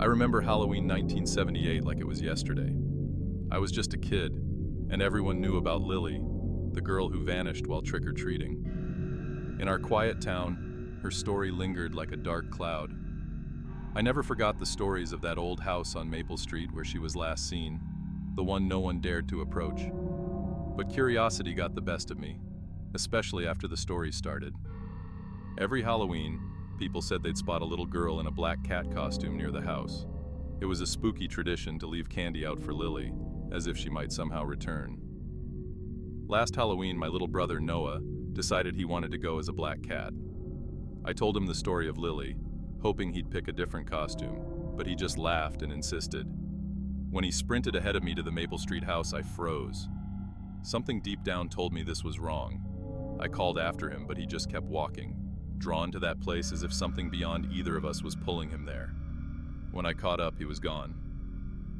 I remember Halloween 1978 like it was yesterday. I was just a kid, and everyone knew about Lily, the girl who vanished while trick-or-treating. In our quiet town, her story lingered like a dark cloud. I never forgot the stories of that old house on Maple Street where she was last seen, the one no one dared to approach. But curiosity got the best of me, especially after the stories started. Every Halloween, people said they'd spot a little girl in a black cat costume near the house. It was a spooky tradition to leave candy out for Lily, as if she might somehow return. Last Halloween, my little brother Noah decided he wanted to go as a black cat. I told him the story of Lily, hoping he'd pick a different costume, but he just laughed and insisted. When he sprinted ahead of me to the Maple Street house, I froze. Something deep down told me this was wrong. I called after him, but he just kept walking, drawn to that place as if something beyond either of us was pulling him there. When I caught up, he was gone.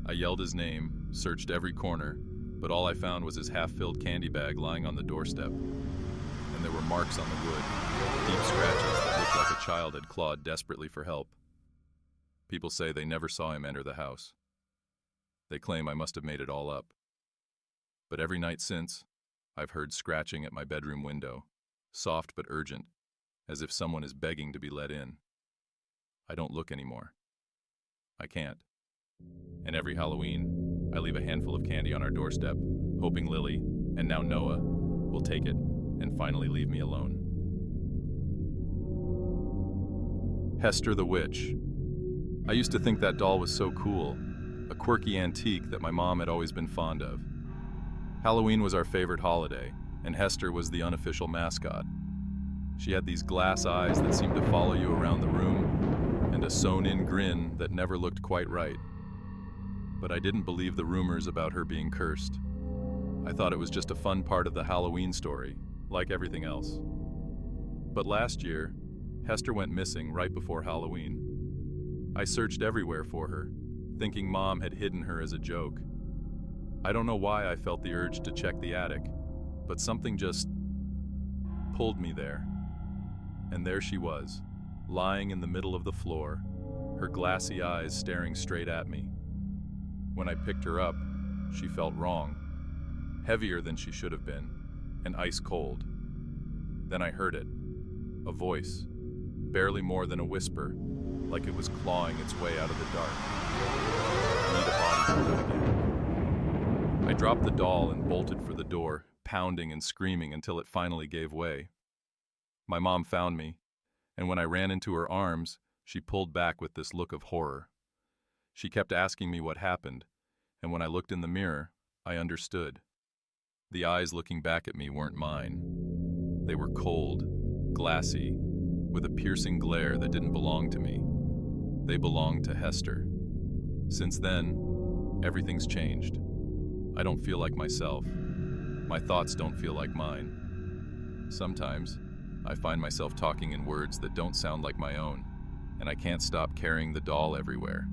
I yelled his name, searched every corner, but all I found was his half-filled candy bag lying on the doorstep. And there were marks on the wood, deep scratches that looked like a child had clawed desperately for help. People say they never saw him enter the house. They claim I must have made it all up. But every night since, I've heard scratching at my bedroom window, soft but urgent, as if someone is begging to be let in. I don't look anymore. I can't. And every Halloween, I leave a handful of candy on our doorstep, hoping Lily, and now Noah, will take it and finally leave me alone. Hester the Witch. I used to think that doll was so cool, a quirky antique that my mom had always been fond of. Halloween was our favorite holiday, and Hester was the unofficial mascot. She had these glass eyes that seemed to follow you around the room, and a sewn-in grin that never looked quite right. But I didn't believe the rumors about her being cursed. I thought it was just a fun part of the Halloween story, like everything else. But last year, Hester went missing right before Halloween. I searched everywhere for her, thinking Mom had hidden her as a joke. I don't know why I felt the urge to check the attic, but something just pulled me there. And there she was, lying in the middle of the floor, her glassy eyes staring straight at me. When I picked her up, she felt wrong, heavier than she should have been, and ice cold. Then I heard it, a voice, barely more than a whisper, like it was clawing its way out of the dark. I need a body to live again. I dropped the doll and bolted for the door, pounding and screaming until it finally gave way. My mom found me, and when I ran into her arms, she pulled back with this look of horror. She kept asking me what happened, and when I looked in the mirror, I understood. The eyes looking back at me weren't mine. They were cold, glassy, with a piercing glare that didn't belong to me. They belonged to Hester. Since then, everything's changed. I don't feel like myself. My thoughts don't feel like mine. Sometimes, I find myself talking in words that don't sound like my own, and I can't stop carrying the doll everywhere.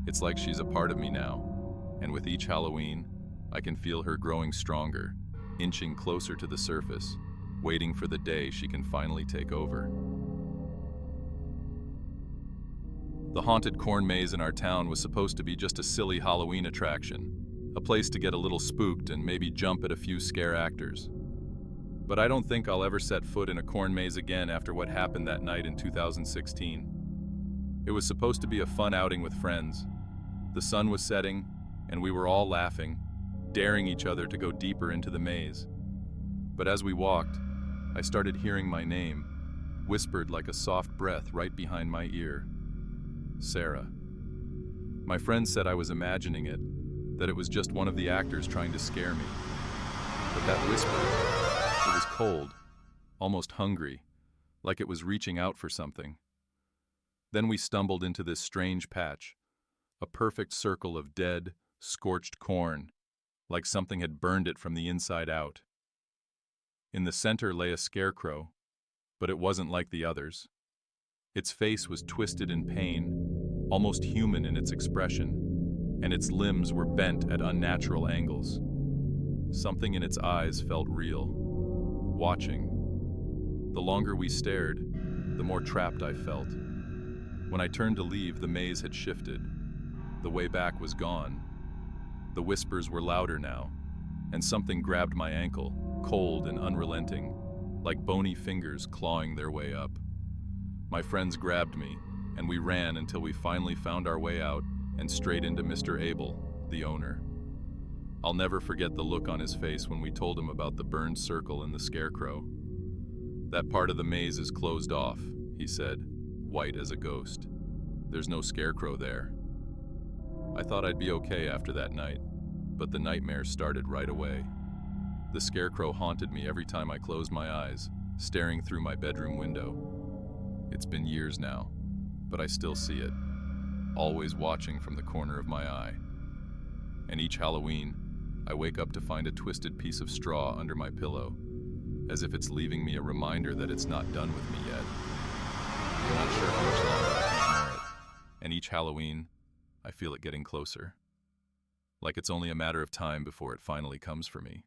It's like she's a part of me now, and with each Halloween, I can feel her growing stronger, inching closer to the surface, waiting for the day she can finally take over. The haunted corn maze in our town was supposed to be just a silly Halloween attraction, a place to get a little spooked and maybe jump at a few scare actors. But I don't think I'll ever set foot in a corn maze again after what happened that night in 2016. It was supposed to be a fun outing with friends. The sun was setting, and we were all laughing, daring each other to go deeper into the maze. But as we walked, I started hearing my name, whispered like a soft breath right behind my ear. Sarah. My friend said I was imagining it, that it was just one of the actors trying to scare me. But that whisper, it was cold, almost hungry, like it was reaching out for something. Then we stumbled into this strange patch, a perfect circle of dead, scorched corn, like something had burned it from the inside out. In the center lay a scarecrow, but it wasn't like the others. Its face was twisted in pain, almost human in its expression, and its limbs were bent at unnatural angles. Something in its eyes felt real, watching. The longer we stared, the more trapped I felt. When I turned to leave, the maze had shifted. The way back was gone. The whispers were louder now, and something grabbed my ankle, cold and unrelenting, like bony fingers clawing their way up. My friends grabbed me, and we ran until we finally found our way out and straight into Mr. Abel, the owner. I'll never forget the look on his face when we told him about the burned circle and the scarecrow. "That part of the maze is closed off," he said, white as a ghost. "There's no scarecrow there." I thought I'd be okay after that night, but the nightmares started right away. The scarecrow haunted me every time I closed my eyes, staring through my bedroom window. It's been years now, but I still see it, always watching from the corner of my eye. And each Halloween, I wake up to find a twisted piece of straw under my pillow, as if it's leaving me a reminder that it's not done with me yet. I'm not sure how much longer I can ignore it. And each Halloween, I feel it getting closer. Like it's only a matter of time before it finally comes for me.